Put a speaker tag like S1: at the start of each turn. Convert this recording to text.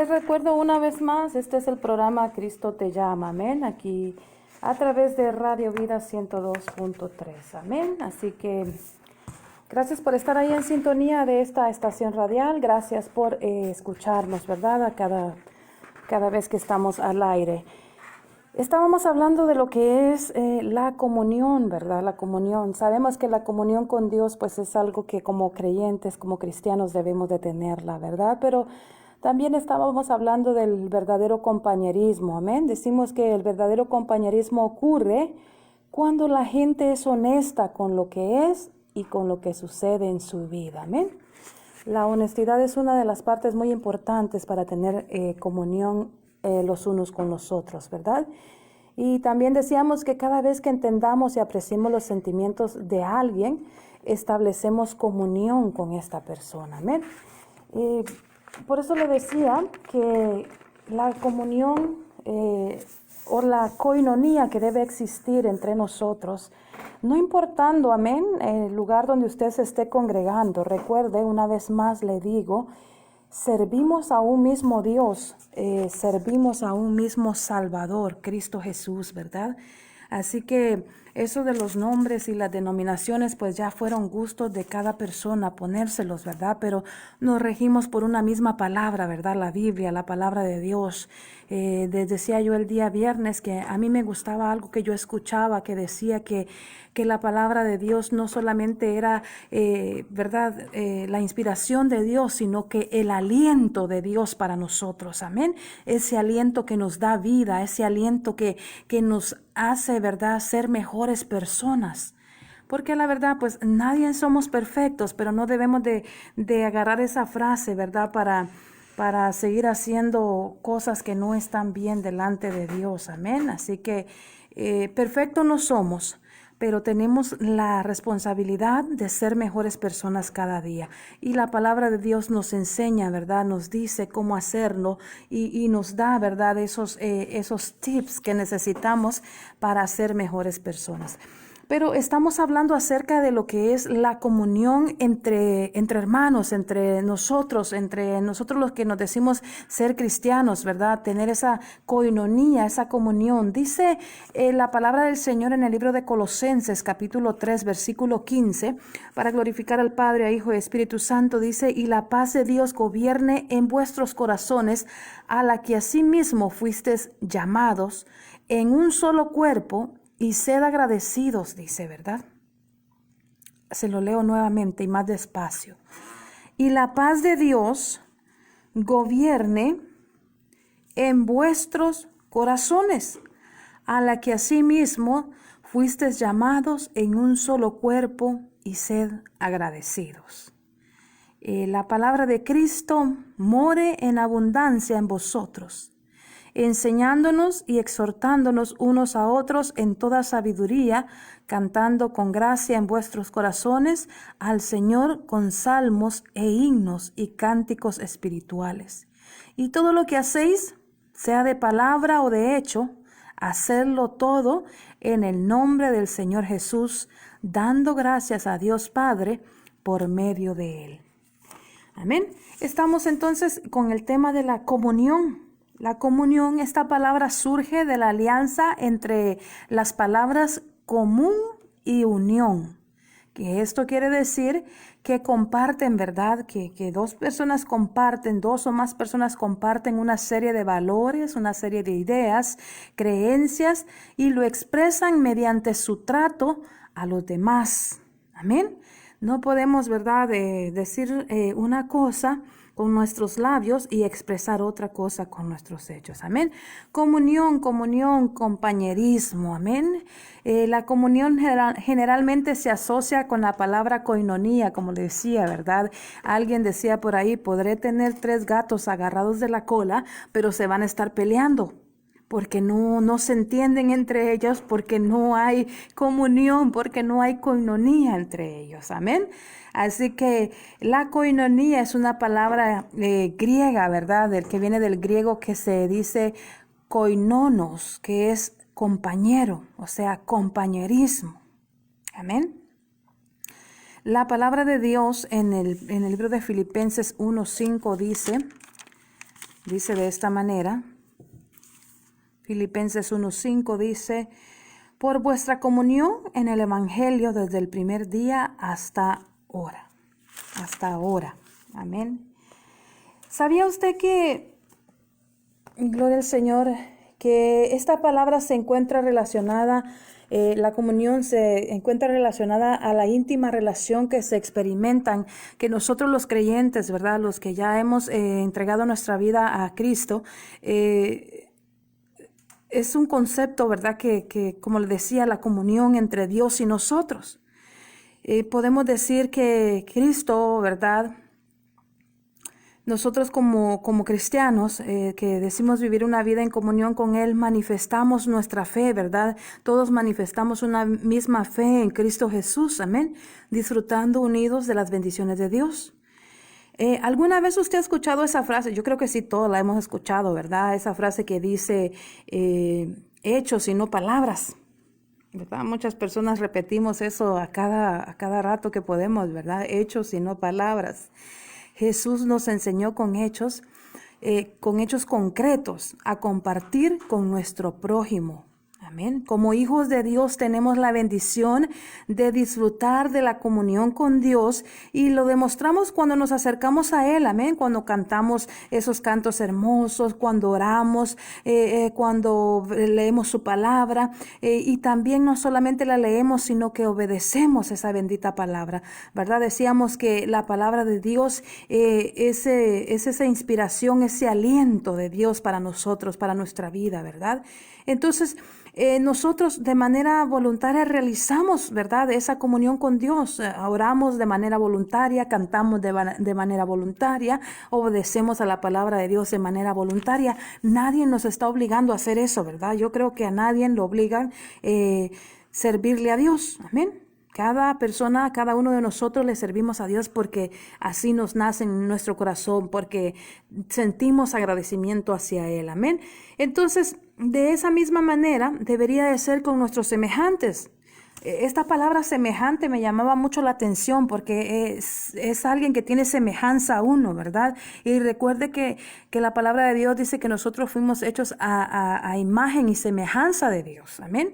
S1: Les recuerdo una vez más, este es el programa Cristo te llama, amén, aquí a través de Radio Vida 102.3, amén. Así que gracias por estar ahí en sintonía de esta estación radial, gracias por escucharnos, ¿verdad? A cada vez que estamos al aire. Estábamos hablando de lo que es la comunión, ¿verdad? La comunión. Sabemos que la comunión con Dios pues es algo que como creyentes, como cristianos debemos de tenerla, ¿verdad? Pero también estábamos hablando del verdadero compañerismo, amén. Decimos que el verdadero compañerismo ocurre cuando la gente es honesta con lo que es y con lo que sucede en su vida, amén. La honestidad es una de las partes muy importantes para tener comunión los unos con los otros, ¿verdad? Y también decíamos que cada vez que entendamos y apreciemos los sentimientos de alguien, establecemos comunión con esta persona, amén. Por eso le decía que la comunión o la coinonía que debe existir entre nosotros, no importando, amén, el lugar donde usted se esté congregando. Recuerde, una vez más le digo, servimos a un mismo Dios, servimos a un mismo Salvador, Cristo Jesús, ¿verdad? Así que eso de los nombres y las denominaciones pues ya fueron gustos de cada persona ponérselos, ¿verdad? Pero nos regimos por una misma palabra, ¿verdad? La Biblia, la palabra de Dios. Decía yo el día viernes que a mí me gustaba algo que yo escuchaba que decía que la palabra de Dios no solamente era, ¿verdad? La inspiración de Dios, sino que el aliento de Dios para nosotros, amén. Ese aliento que nos da vida, ese aliento que nos hace, ¿verdad?, ser mejores personas. Porque la verdad, pues nadie somos perfectos, pero no debemos de agarrar esa frase, ¿verdad?, para seguir haciendo cosas que no están bien delante de Dios, amén. Así que perfectos no somos, pero tenemos la responsabilidad de ser mejores personas cada día. Y la palabra de Dios nos enseña, ¿verdad? Nos dice cómo hacerlo y nos da, ¿verdad? Esos tips que necesitamos para ser mejores personas. Pero estamos hablando acerca de lo que es la comunión entre hermanos, entre nosotros los que nos decimos ser cristianos, ¿verdad? Tener esa coinonía, esa comunión. Dice la palabra del Señor en el libro de Colosenses, capítulo 3, versículo 15, para glorificar al Padre, a Hijo y Espíritu Santo, dice, y la paz de Dios gobierne en vuestros corazones, a la que asimismo fuisteis llamados en un solo cuerpo, y sed agradecidos, dice, ¿verdad? Se lo leo nuevamente y más despacio. Y la paz de Dios gobierne en vuestros corazones, a la que asimismo fuisteis llamados en un solo cuerpo, y sed agradecidos. La palabra de Cristo more en abundancia en vosotros, enseñándonos y exhortándonos unos a otros en toda sabiduría, cantando con gracia en vuestros corazones al Señor con salmos e himnos y cánticos espirituales. Y todo lo que hacéis, sea de palabra o de hecho, hacedlo todo en el nombre del Señor Jesús, dando gracias a Dios Padre por medio de Él. Amén. Estamos entonces con el tema de la comunión. La comunión, esta palabra surge de la alianza entre las palabras común y unión. Que esto quiere decir que comparten, ¿verdad? Que dos personas comparten, dos o más personas comparten una serie de valores, una serie de ideas, creencias, y lo expresan mediante su trato a los demás. Amén. No podemos, ¿verdad?, decir una cosa con nuestros labios y expresar otra cosa con nuestros hechos. Amén. Comunión, compañerismo. Amén. La comunión generalmente se asocia con la palabra coinonía, como le decía, ¿verdad? Alguien decía por ahí, podré tener 3 gatos agarrados de la cola, pero se van a estar peleando, porque no se entienden entre ellos, porque no hay comunión, porque no hay coinonía entre ellos. Amén. Así que la coinonía es una palabra griega, ¿verdad? Que viene del griego, que se dice koinonos, que es compañero, o sea, compañerismo. Amén. La palabra de Dios en el libro de Filipenses 1:5 dice, Dice de esta manera, Filipenses 1:5 dice, por vuestra comunión en el Evangelio desde el primer día hasta ahora. Hasta ahora. Amén. ¿Sabía usted que, gloria al Señor, que esta palabra se encuentra relacionada, la comunión se encuentra relacionada a la íntima relación que se experimentan, que nosotros los creyentes, ¿verdad? Los que ya hemos entregado nuestra vida a Cristo, es un concepto, ¿verdad? Que, como le decía, la comunión entre Dios y nosotros. Podemos decir que Cristo, ¿verdad? Nosotros como cristianos que decimos vivir una vida en comunión con Él, manifestamos nuestra fe, ¿verdad? Todos manifestamos una misma fe en Cristo Jesús, amén, disfrutando unidos de las bendiciones de Dios. ¿Alguna vez usted ha escuchado esa frase? Yo creo que sí, todos la hemos escuchado, ¿verdad? Esa frase que dice, hechos y no palabras, ¿verdad? Muchas personas repetimos eso a cada rato que podemos, ¿verdad? Hechos y no palabras. Jesús nos enseñó con hechos concretos a compartir con nuestro prójimo. Amén. Como hijos de Dios tenemos la bendición de disfrutar de la comunión con Dios y lo demostramos cuando nos acercamos a Él. Amén. Cuando cantamos esos cantos hermosos, cuando oramos, cuando leemos su palabra y también no solamente la leemos, sino que obedecemos esa bendita palabra, ¿verdad? Decíamos que la palabra de Dios es esa inspiración, ese aliento de Dios para nosotros, para nuestra vida, ¿verdad? Entonces, nosotros de manera voluntaria realizamos, ¿verdad?, esa comunión con Dios. Oramos de manera voluntaria, cantamos de manera voluntaria, obedecemos a la palabra de Dios de manera voluntaria. Nadie nos está obligando a hacer eso, ¿verdad? Yo creo que a nadie lo obligan servirle a Dios. Amén. Cada persona, cada uno de nosotros le servimos a Dios porque así nos nace en nuestro corazón, porque sentimos agradecimiento hacia Él. Amén. Entonces, de esa misma manera debería de ser con nuestros semejantes. Esta palabra semejante me llamaba mucho la atención porque es alguien que tiene semejanza a uno, ¿verdad? Y recuerde que la palabra de Dios dice que nosotros fuimos hechos a imagen y semejanza de Dios. Amén.